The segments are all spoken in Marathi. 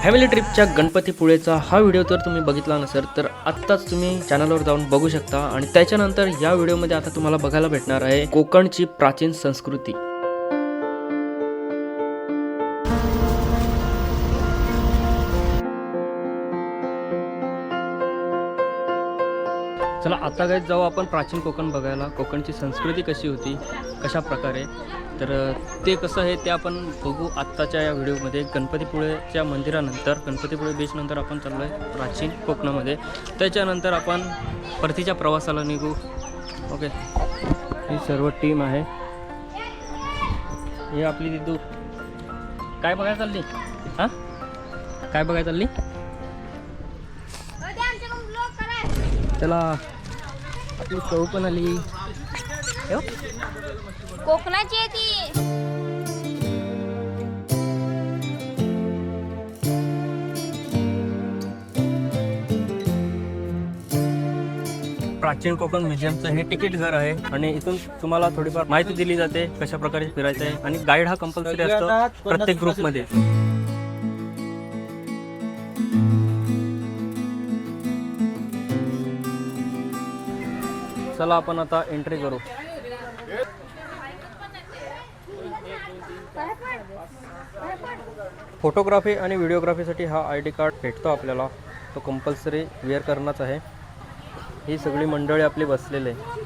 फॅमिली ट्रिपच्या गणपतीपुळेचा हा व्हिडिओ जर तुम्ही बघितला नसेल तर आत्ताच तुम्ही चॅनलवर जाऊन बघू शकता। आणि त्याच्यानंतर या व्हिडिओमध्ये आता तुम्हाला बघायला भेटणार आहे कोकणची प्राचीन संस्कृती। चला आता काय जाऊ आपण प्राचीन कोकण बघायला, कोकणची संस्कृती कशी होती, कशा प्रकारे, तर ते कसं आहे ते आपण बघू आत्ताच्या या व्हिडिओमध्ये। गणपतीपुळेच्या मंदिरानंतर, गणपतीपुळे बीच नंतर आपण चाललो आहे प्राचीन कोकणामध्ये, त्याच्यानंतर आपण परतीच्या प्रवासाला निघू। ओके, ही सर्व टीम आहे, ही आपली दिदू काय बघायला चालली? हां काय बघायला चालली? चला आपली चव पण आली कोकणाची आहे ती। प्राचीन कोकण म्युझियमचं हे तिकीट घर आहे आणि इथून तुम्हाला थोडीफार माहिती दिली जाते कशा प्रकारे फिरायचं आहे। आणि गाईड हा कंपल्सरी असतो प्रत्येक ग्रुपमध्ये। चला आपण आता एंट्री करू। फोटोग्राफी आणि व्हिडिओग्राफीसाठी हा ID कार्ड भेटतो आपल्याला, तो कंपल्सरी वेअर करणंच आहे। ही सगळी मंडळी आपली बसलेली आहे।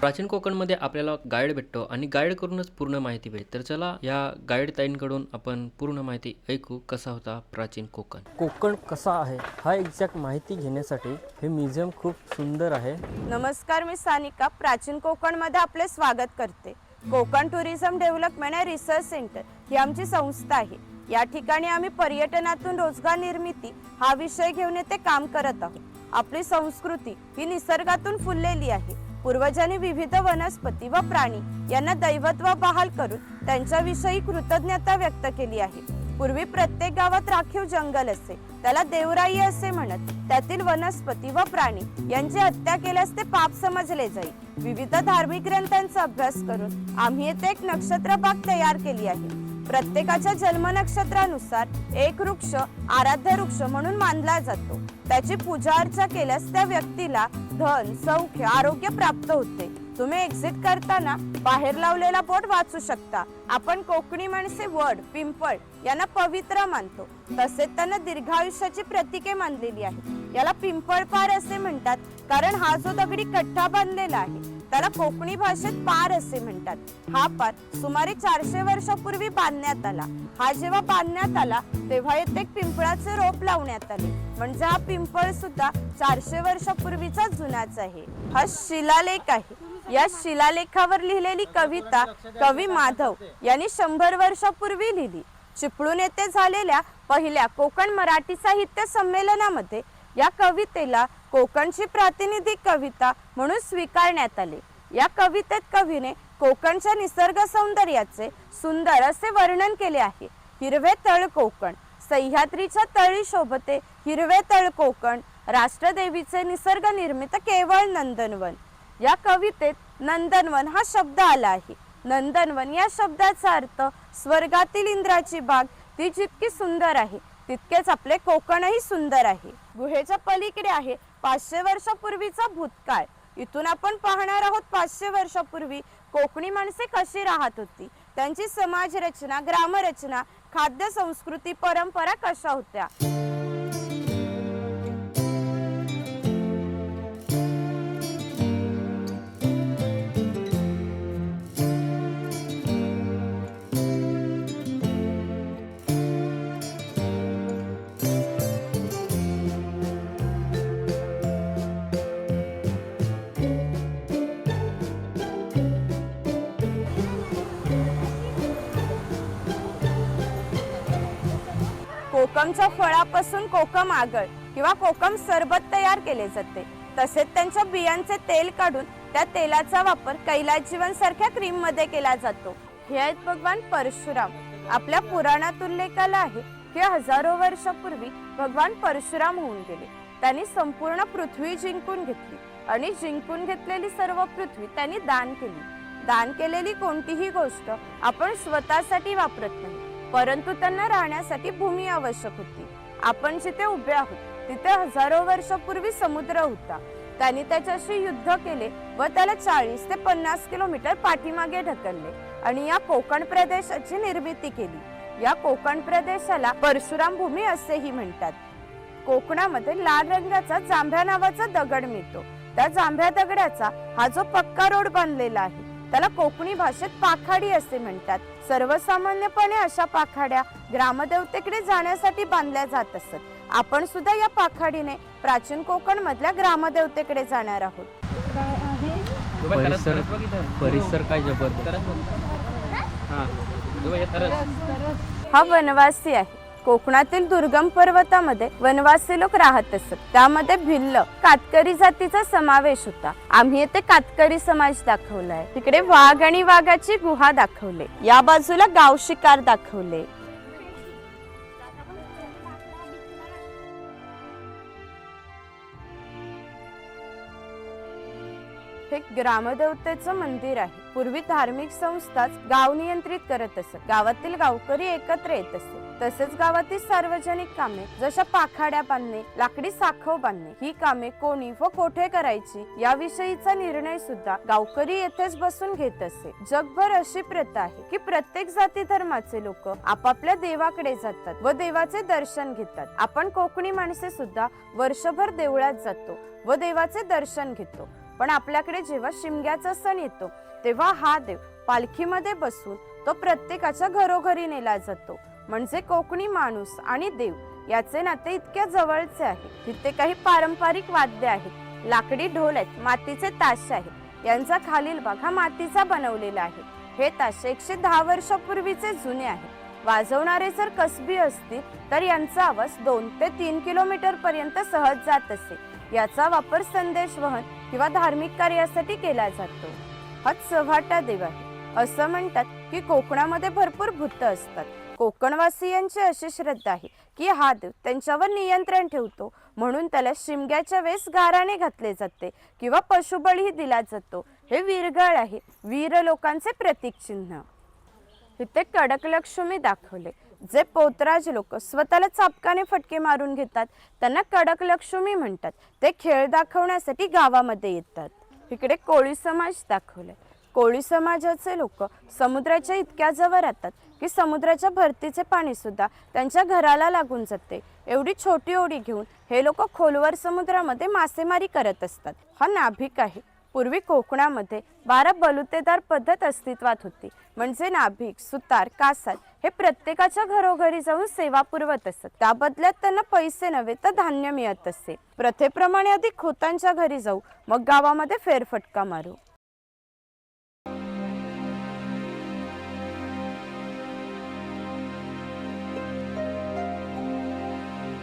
प्राचीन कोकणमध्ये आपल्याला गाईड भेटतो आणि गाईड करूनच पूर्ण माहिती भेटते। तर चला या गाईड ताईंकडून आपण पूर्ण माहिती ऐकू, कसा होता प्राचीन कोकण, कोकण कसा आहे हा एक्झॅक्ट माहिती घेण्यासाठी हे म्युझियम खूप सुंदर आहे। नमस्कार, मी सानिका प्राचीन कोकणमध्ये आपले स्वागत करते। Konkan tourism development and research centre ही आमची संस्था आहे। या ठिकाणी आम्ही पर्यटनातून रोजगार निर्मिती हा विषय घेऊन येथे काम करत आहोत। आपली संस्कृती ही निसर्गातून फुललेली आहे। पूर्वजांनी विविध वनस्पती व प्राणी यांना दैवत्व बहाल करून त्यांच्याविषयी कृतज्ञता व्यक्त केली आहे। पूर्वी प्रत्येक गावात राखीव जंगल असे, त्याला देवराई असे म्हणत, त्यातील वनस्पती व प्राणी यांची हत्या केल्यास ते पाप समजले जाई। विविध धार्मिक ग्रंथांचा अभ्यास करून आम्ही येथे एक नक्षत्र बाग तयार केली आहे। प्रत्येकाच्या जन्म नक्षत्रानुसार एक वृक्ष आराध्य वृक्ष म्हणून मानला जातो। त्याची पूजा अर्चा केल्यास त्या व्यक्तीला धन, सौख्य, आरोग्य प्राप्त होते। तुम्ही एक्झिट करताना बाहेर लावलेला बोर्ड वाचू शकता। आपण कोकणी माणसे वड, पिंपळ यांना पवित्र मानतो, तसेच त्यांना दीर्घायुष्याची प्रतीके मानलेली आहेत। याला पिंपळ पार असे म्हणतात, कारण हा जो दगडी कट्टा बांधलेला आहे त्याला कोकणी भाषेत पार असे म्हणतात। हा पार सुमारे 400 वर्षापूर्वी बांधण्यात आला। हा जेव्हा बांधण्यात आला तेव्हा येथे एक पिंपळाचे रोप लावण्यात आले, म्हणजे हा पिंपळ सुद्धा 400 वर्षापूर्वीचा जुनाच आहे। हा शिलालेख आहे। या शिलालेखावर लिहिलेली कविता कवी माधव यांनी 100 वर्षापूर्वी लिहिली। चिपळूण येथे झालेल्या पहिल्या कोकण मराठी साहित्य संमेलनामध्ये या कवितेला कोकणची प्रातिनिधिक कविता म्हणून स्वीकारण्यात आले। या कवितेत कवीने कोकणच्या निसर्ग सौंदर्याचे सुंदर असे वर्णन केले आहे। हिरवे तळ कोकण, सह्याद्रीच्या तळी शोभते हिरवे तळ कोकण, राष्ट्रदेवीचे निसर्ग निर्मित केवळ नंदनवन। या कवितेत नंदनवन हा शब्द आला आहे। नंदनवन या शब्दाचा अर्थ स्वर्गातील इंद्राची बाग, ती जितकी सुंदर आहे तितकेच आपले कोकणही सुंदर आहे। गुहेच्या पलीकडे आहे 500 वर्षापूर्वीचा भूतकाळ। इथून आपण पाहणार आहोत 500 वर्षापूर्वी कोकणी माणसे कशी राहत होती, त्यांची समाज रचना, ग्रामरचना, खाद्य संस्कृती, परंपरा कशा होत्या। कोकमच्या फळापासून कोकम आगळ किंवा कोकम सरबत तयार केले जाते। तसेच त्यांच्या बियांचे तेल काढून त्या तेलाचा वापर कैलास जीवन सारख्या क्रीम मध्ये केला जातो। हे आहेत भगवान परशुराम। आपल्या पुराणात उल्लेख आला आहे की हजारो वर्षापूर्वी भगवान परशुराम होऊन गेले। त्यांनी संपूर्ण पृथ्वी जिंकून घेतली आणि जिंकून घेतलेली सर्व पृथ्वी त्यांनी दान केली। दान केलेली कोणतीही गोष्ट आपण स्वतःसाठी वापरत नाही, परंतु त्यांना राहण्यासाठी भूमी आवश्यक होती. आपण जिथे उभे आहोत तिथे हजारो वर्षापूर्वी समुद्र होता. त्यांनी त्याच्याशी युद्ध केले व त्याला 40 ते 50 किलोमीटर पाठीमागे ढकलले आणि या कोकण प्रदेशाची निर्मिती केली. या कोकण प्रदेशाला परशुराम भूमी असेही म्हणतात. कोकणामध्ये लाल रंगाचा जांभ्या नावाचा दगड मिळतो. त्या जांभ्या दगडाचा हा जो पक्का रोड बांधलेला आहे त्याला कोकणी भाषेत पाखाडी असे म्हणतात. सर्वसामान्यपणे अशा पाखाड्या ग्रामदेवतेकडे जाण्यासाठी बांधल्या जात असत. आपण सुद्धा या पाखाडीने प्राचीन कोकण मधल्या ग्रामदेवतेकडे जाणार आहोत. परिसर काय जबरदस्त. हा वनवासी आहे. कोकणातील दुर्गम पर्वतामध्ये वनवासी लोक राहत असत. त्यामध्ये भिल्ल कातकरी जातीचा समावेश होता. आम्ही येथे कातकरी समाज दाखवलाय. तिकडे वाघ आणि वाघाची गुहा दाखवले. या बाजूला गाव शिकार दाखवले. हे ग्रामदेवतेचं मंदिर आहे. पूर्वी धार्मिक संस्थाच गाव नियंत्रित करत असत. गावातील गावकरी एकत्र येत असत. तसेच गावातील सार्वजनिक कामे जशा पाखाड्या बांधणे, लाकडी साखव बांधणे ही कामे कोणी व कोठे करायची याविषयीचा निर्णय सुद्धा गावकरी येथेच बसून घेत असे. जगभर अशी प्रथा आहे की प्रत्येक जाती धर्माचे लोक आपापल्या देवाकडे जातात व देवाचे दर्शन घेतात. आपण कोकणी माणसे सुद्धा वर्षभर देवळात जातो व देवाचे दर्शन घेतो. पण आपल्याकडे जेव्हा शिमग्याचा सण येतो तेव्हा हा देव पालखीमध्ये बसून तो प्रत्येकाच्या घरोघरी नेला जातो. म्हणजे कोकणी माणूस आणि देव याचे नाते इतक्या जवळचे आहे. तिथे काही पारंपरिक वाद्य आहेत. लाकडी ढोल आहेत, मातीचे ताशे आहेत. यांचा खालील भाग हा मातीचा बनवलेला आहे. हे ताशे 110 वर्षापूर्वीचे जुने आहेत. वाजवणारे जर कसबी असतील तर यांचा आवाज 2 ते 3 किलोमीटर पर्यंत सहज जात असे. याचा वापर संदेश वहन किंवा धार्मिक कार्यासाठी केला जातो. हा चव्हाटा देव आहे. असं म्हणतात की कोकणामध्ये भरपूर भूत असतात. कोकणवासियांची अशी श्रद्धा आहे की हा देव त्यांच्यावर नियंत्रण ठेवतो, म्हणून त्याला शिमग्याच्या वेळेस गाराणे घातले जाते किंवा पशुबळीही दिला जातो. हे वीरगळ आहे, वीर लोकांचे प्रतीक चिन्ह. इथे कडक लक्ष्मी दाखवले. जे पोतराज लोक स्वतःला चापकाने फटके मारून घेतात त्यांना कडक लक्ष्मी म्हणतात. ते खेळ दाखवण्यासाठी गावामध्ये येतात. इकडे कोळी समाज दाखवले. कोळी समाजाचे लोक समुद्राच्या इतक्या जवळ राहतात की समुद्राच्या भरतीचे पाणी सुद्धा त्यांच्या घराला लागून जाते. एवढी छोटी ओढी घेऊन हे लोक खोलवर समुद्रामध्ये मासेमारी करत असतात. हा नाभिक आहे. पूर्वी कोकणामध्ये 12 बलुतेदार पद्धत अस्तित्वात होती. म्हणजे नाभिक, सुतार, कासार हे प्रत्येकाच्या घरोघरी जाऊन सेवा पुरवत असत. त्या बदल्यात त्यांना पैसे नव्हे तर धान्य मिळत असे. प्रथेप्रमाणे आधी खोतांच्या घरी जाऊ, मग गावामध्ये फेरफटका मारू.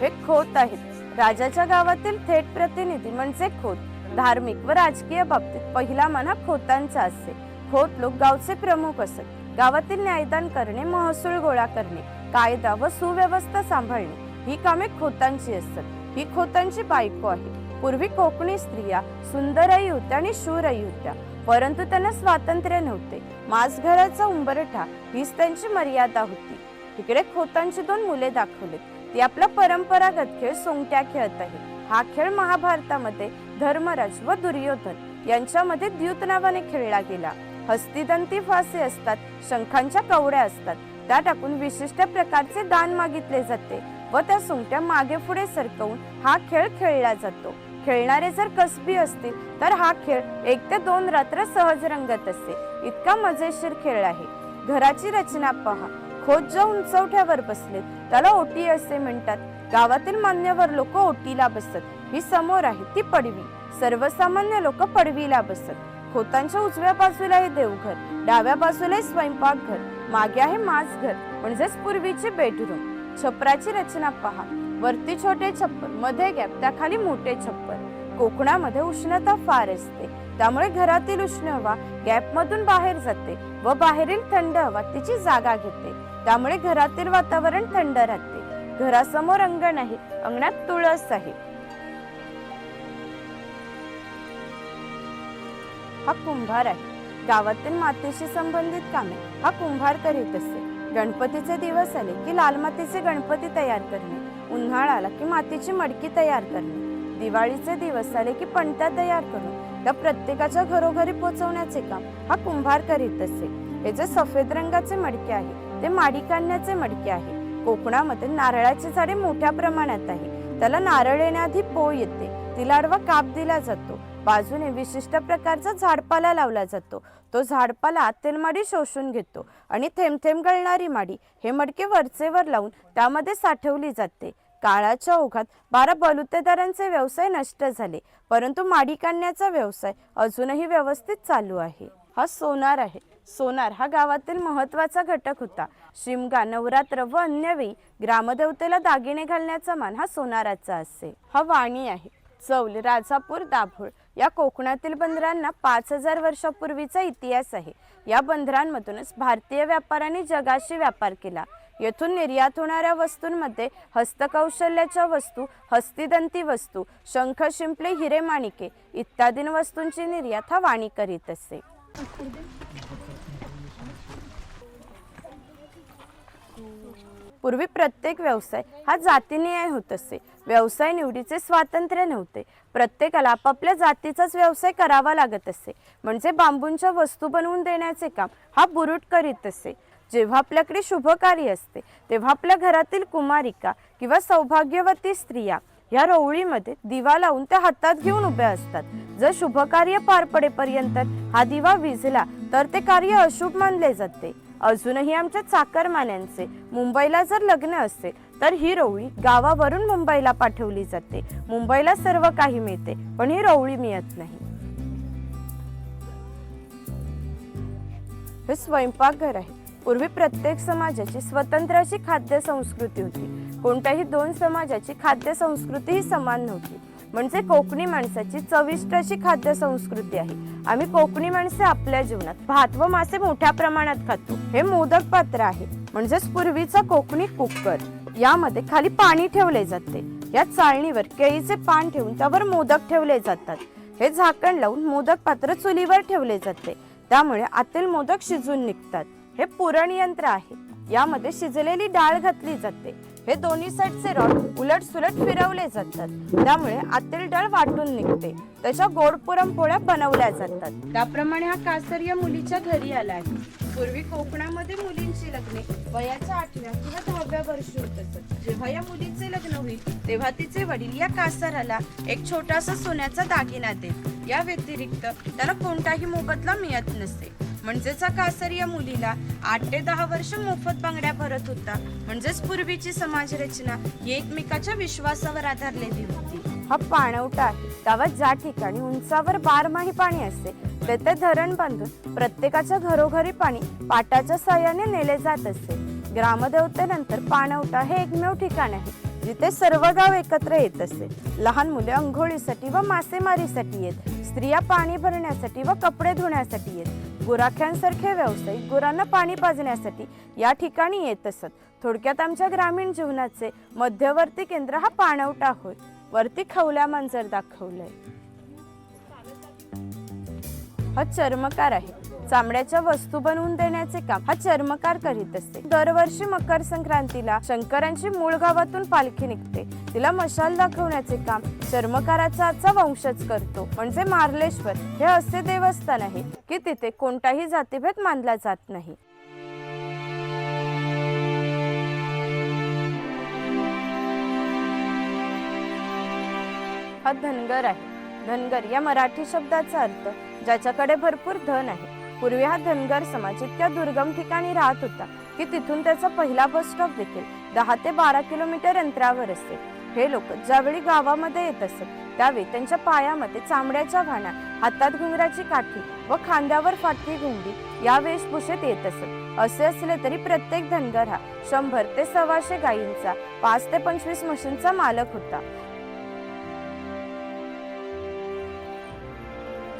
हे खोत आहेत. राजाच्या गावातील थेट प्रतिनिधी म्हणजे खोत. धार्मिक व राजकीय बाबतीत पहिला मान हा खोतांचा असे. खोत लोक गावचे प्रमुख असत. गावातील न्यायदान करणे, महसूल गोळा करणे, कायदा व सुव्यवस्था सांभाळणे ही कामे खोतांची असतात. ही खोतांची बायको आहे. पूर्वी कोकणी स्त्रिया सुंदरही होत्या आणि शूरही होत्या, परंतु त्यांना स्वातंत्र्य नव्हते. मास घराचा उंबरठा हीच त्यांची मर्यादा होती. इकडे खोतांची 2 मुले दाखवली. ती आपला परंपरागत खेळ सोंगट्या खेळत आहे. हा खेळ महाभारतामध्ये धर्मराज व दुर्योधन यांच्यामध्ये द्यूत नावाने खेळला गेला. हस्तिदंती फासे असतात, शंखांच्या कवड्या असतात. त्या टाकून विशिष्ट प्रकारचे दान मागितले जाते व त्या सोंगट्या मागे पुढे सरकवून हा खेळ खेळला जातो. खेळणारे जर कसबी असतील तर हा खेळ 1 ते 2 रात्र सहज रंगत असे. इतका मजेशीर खेळ आहे. घराची रचना पहा. खोत जो उंचवट्यावर बसले त्याला ओटी असे म्हणतात. गावातील मान्यवर लोक ओटीला बसत. ही समोर आहे ती पडवी. सर्वसामान्य लोक पडवीला बसत. खोतांच्या उजव्या बाजूला आहे देवघर, डाव्या बाजूला आहे स्वयंपाकघर, मागे आहे माजघर म्हणजेच पूर्वीचे बेडरूम. छपराची रचना पहा. वरती छोटे छप्पर, मध्ये गॅप, त्याखाली मोठे छप्पर. कोकणामध्ये उष्णता फार असते, त्यामुळे घरातील उष्ण हवा गॅप मधून बाहेर जाते व बाहेरील थंड हवा तिची जागा घेते. त्यामुळे घरातील वातावरण थंड राहते. घरासमोर अंगण आहे. अंगणात तुळस आहे. हा कुंभार आहे. गावातील मातीशी संबंधित कामे हा कुंभार करीत असे. गणपतीचे दिवस आले की लाल मातीचे गणपती तयार करणे, उन्हाळा आला की मातीची मडकी तयार करणे, दिवाळीचे दिवस आले की पणत्या तयार करून त्या प्रत्येकाच्या घरोघरी पोहोचवण्याचे काम हा कुंभार करीत असे. हे जे सफेद रंगाचे मडके आहे ते माडी काढण्याचे मडके आहे. कोकणामध्ये नारळाची झाडे मोठ्या प्रमाणात आहे. त्याला नारळ येण्याआधी पोळ येते, तिला आडवा काप दिला जातो, बाजूने विशिष्ट प्रकारचा झाडपाला लावला जातो. तो झाडपाला तेलमाडी शोषून घेतो आणि थेंब थेंब गळणारी माडी हे मडके वरचेवर लावून त्यामध्ये साठवली जाते. काळाच्या ओघात 12 बलुतेदारांचे व्यवसाय नष्ट झाले, परंतु माडी काढण्याचा व्यवसाय अजूनही व्यवस्थित चालू आहे. हा सोनार आहे. सोनार हा गावातील महत्वाचा घटक होता. शिमगा, नवरात्र व अन्य वेळी ग्रामदेवतेला दागिने घालण्याचा मान हा सोनाराचा असे. हा वाणी आहे. चौल, राजापूर, दाभोळ या कोकणातील बंदरांना 5000 वर्षापूर्वीचा इतिहास आहे. या बंदरांमधूनच भारतीय व्यापाऱ्यांनी जगाशी व्यापार केला. येथून निर्यात होणाऱ्या वस्तूंमध्ये हस्तकौशल्याच्या वस्तू, हस्तिदंती वस्तू, शंख, शिंपले, हिरे, माणिके इत्यादी वस्तूंची निर्यात हा वाणी करीत असे. पूर्वी प्रत्येक व्यवसाय हा जातीनिहाय होत असे. व्यवसाय निवडीचे स्वातंत्र्य नव्हते. प्रत्येकाला आपापल्या जातीचाच व्यवसाय करावा लागत असे. म्हणजे बांबूंच्या वस्तू बनवून देण्याचे काम हा बुरुट करीत असे. जेव्हा आपल्याकडे शुभ कार्य असते तेव्हा आपल्या घरातील कुमारिका किंवा सौभाग्यवती स्त्रिया या रोवळीमध्ये दिवा लावून त्या हातात घेऊन उभ्या असतात. जर शुभ कार्य पार पडेपर्यंत हा दिवा विझला तर ते कार्य अशुभ मानले जाते. अजूनही आमच्या चाकरमान्यांचे मुंबईला जर लग्न असेल तर ही रोवळी गावावरून मुंबईला पाठवली जाते. मुंबईला सर्व काही मिळते पण ही रोवळी मिळत नाही. हे स्वयंपाकघर आहे. पूर्वी प्रत्येक समाजाची स्वतंत्र अशी खाद्य संस्कृती होती. कोणत्याही 2 समाजाची खाद्य संस्कृती ही समान नव्हती. म्हणजे कोकणी माणसाची चविष्ट अशी खाद्य संस्कृती आहे. आम्ही कोकणी माणसे आपल्या जीवनात भात व मासे मोठ्या प्रमाणात खातो. हे मोदक पात्र आहे, म्हणजेच पूर्वीचा कोकणी कुकर. यामध्ये खाली पाणी ठेवले जाते. या चाळणीवर केळीचे पान ठेवून त्यावर मोदक ठेवले जातात. हे झाकण लावून मोदक पात्र चुलीवर ठेवले जाते, त्यामुळे आतील मोदक शिजून निघतात. हे पुरण यंत्र आहे. यामध्ये शिजलेली डाळ घातली जाते. हे दोन्ही साईडचे रॉड उलट सुलट फिरवले जातात, त्यामुळे आतील डाळ वाटून निघते. त्याच्या गोड पुरणपोळ्या बनवल्या जातात. त्याप्रमाणे हा कासर या मुलीच्या घरी आला आहे. पूर्वी कोकणामध्ये मुलींची लग्ने वयाच्या 8व्या किंवा 10व्या वर्षी होत असत. जेव्हा या मुलीचे लग्न होईल तेव्हा तिचे वडील या कासराला एक छोटासा सोन्याचा दागिना देत. या व्यतिरिक्त त्याला कोणताही मोबदला मिळत नसे. म्हणजेच हा कासर या मुलीला 8 ते 10 वर्ष मोफत बांगड्या भरत होता. म्हणजेच पूर्वीची समाज रचना ही एकमेकाच्या विश्वासावर आधारलेली होती. हा पाणवठा आहे. गावात ज्या ठिकाणी उंचावर 12माही पाणी असते तेथे धरण बांधून प्रत्येकाच्या घरोघरी पाणी पाटाच्या साह्याने नेले जात असे. ग्रामदेवतेनंतर पाणवठा हे एकमेव ठिकाण आहे जिथे सर्व गाव एकत्र येत असे. लहान मुले अंघोळीसाठी व मासेमारीसाठी येत. स्त्रिया पाणी भरण्यासाठी व कपडे धुण्यासाठी येत. गुराख्यांसारखे व्यावसायिक गुरांना पाणी पाजण्यासाठी या ठिकाणी येत असत. थोडक्यात आमच्या ग्रामीण जीवनाचे मध्यवर्ती केंद्र हा पाणवठा होय. वरती खवल्या मांजर दाखवलंय. हा चर्मकार आहे. चामड्याच्या वस्तू बनवून देण्याचे काम हा चर्मकार करीत असते. दरवर्षी मकर संक्रांतीला शंकरांची मूळ गावातून पालखी निघते. तिला मशाल दाखवण्याचे काम चर्मकाराचा आजचा वंशज करतो. म्हणजे मार्लेश्वर हे असे देवस्थान आहे की तिथे कोणताही जातीभेद मानला जात नाही. हा धनगर आहे. धनगर या मराठी शब्दाचा अर्थ ज्याच्याकडे भरपूर धन आहे. पूर्वी हा धनगर समाज इतक्या दुर्गम ठिकाणी राहत होता की तिथून त्याचा पहिला बस स्टॉप देखील 10 ते 12 किलोमीटर अंतरावर असते. हे लोक ज्यावेळी गावामध्ये येत असत त्यावेळी त्यांच्या पायामध्ये चामड्याच्या घाणा, हातात घुंगराची काठी व खांद्यावर फाटकी घुंगडी या वेशभूषेत येत असत. असे असले तरी प्रत्येक धनगर हा 100 ते 125 गायींचा, 5 ते 25 म्हशींचा मालक होता.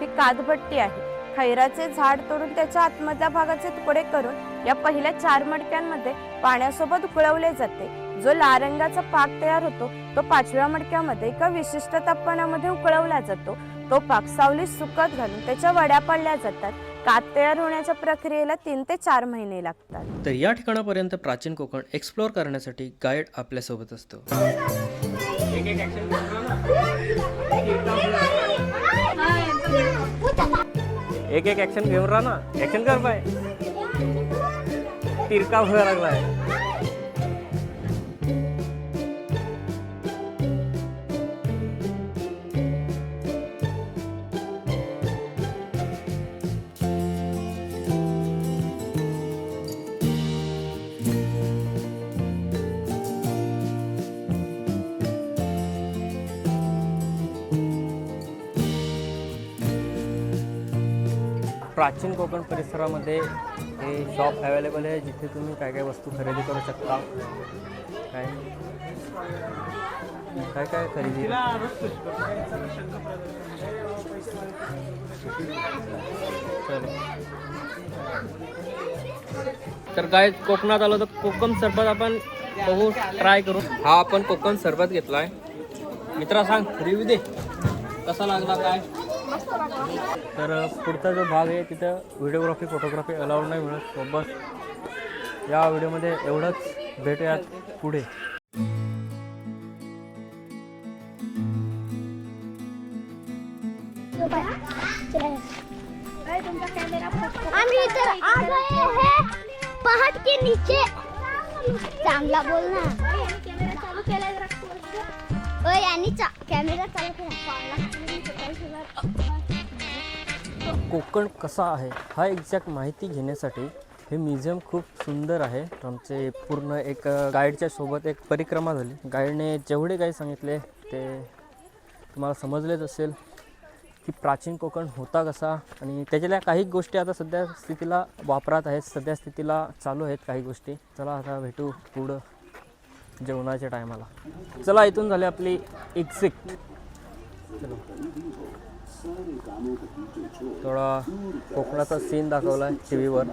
ही कादभट्टी आहे. खैराचे झाड तोडून त्याच्या आतमधल्या भागाचे तुकडे करून या पहिल्या 4 मडक्यांमध्ये पाण्यासोबत उकळवले जाते. जो लाल रंगाचा पाक तयार होतो तो 5व्या मडक्यामध्ये एका विशिष्ट तापमानामध्ये उकळवला जातो. तो पाक सावलीत सुकत घालून त्याच्या वड्या पाडल्या जातात. कात तयार होण्याच्या प्रक्रियेला 3 ते 4 महिने लागतात. तर या ठिकाणापर्यंत प्राचीन कोकण एक्सप्लोअर करण्यासाठी गाईड आपल्यासोबत असतो. एक एक ऍक्शन घेऊन राहा ना. ऍक्शन कर पाय. तिरका व्हायला लागलाय. प्राचीन कोकण परिसरामध्ये हे शॉप अवेलेबल आहे, जिथे तुम्ही काय काय वस्तू खरेदी करू शकता. काय काय काय खरेदी. चलो. तर काय कोकणात आलो तर कोकम सरबत आपण बघू, ट्राय करू. हा आपण कोकम सरबत घेतलाय. मित्रा सांग, रिव्ह्यू दे कसा लागला काय. तर पुढचा जो भाग आहे तिथं व्हिडिओग्राफी फोटोग्राफी अलाउड नाही मिळत. सोबत या व्हिडिओमध्ये एवढंच. भेटूयात पुढे. आम्ही इतर आ गए हैं पहाड़ के नीचे. चांगला बोल ना. कॅमेरा चालू केलाय जरा. ओय आणि कॅमेरा चालू केला. कोकण कसा आहे हा एक्झॅक्ट माहिती घेण्यासाठी हे म्युझियम खूप सुंदर आहे. आमचे पूर्ण एक गाईडच्या सोबत एक परिक्रमा झाली. गाईडने जेवढे काही सांगितले ते तुम्हाला समजलेच असेल की प्राचीन कोकण होता कसा, आणि त्याच्यातल्या काही गोष्टी आता सध्या स्थितीला वापरात आहेत, सध्या स्थितीला चालू आहेत काही गोष्टी. चला आता भेटू पुढं जेवणाच्या टायमाला. चला, इथून झाली आपली एक्झिट. चलो. थोडा कोकणाचा सीन दाखवला आहे टी व्हीवर.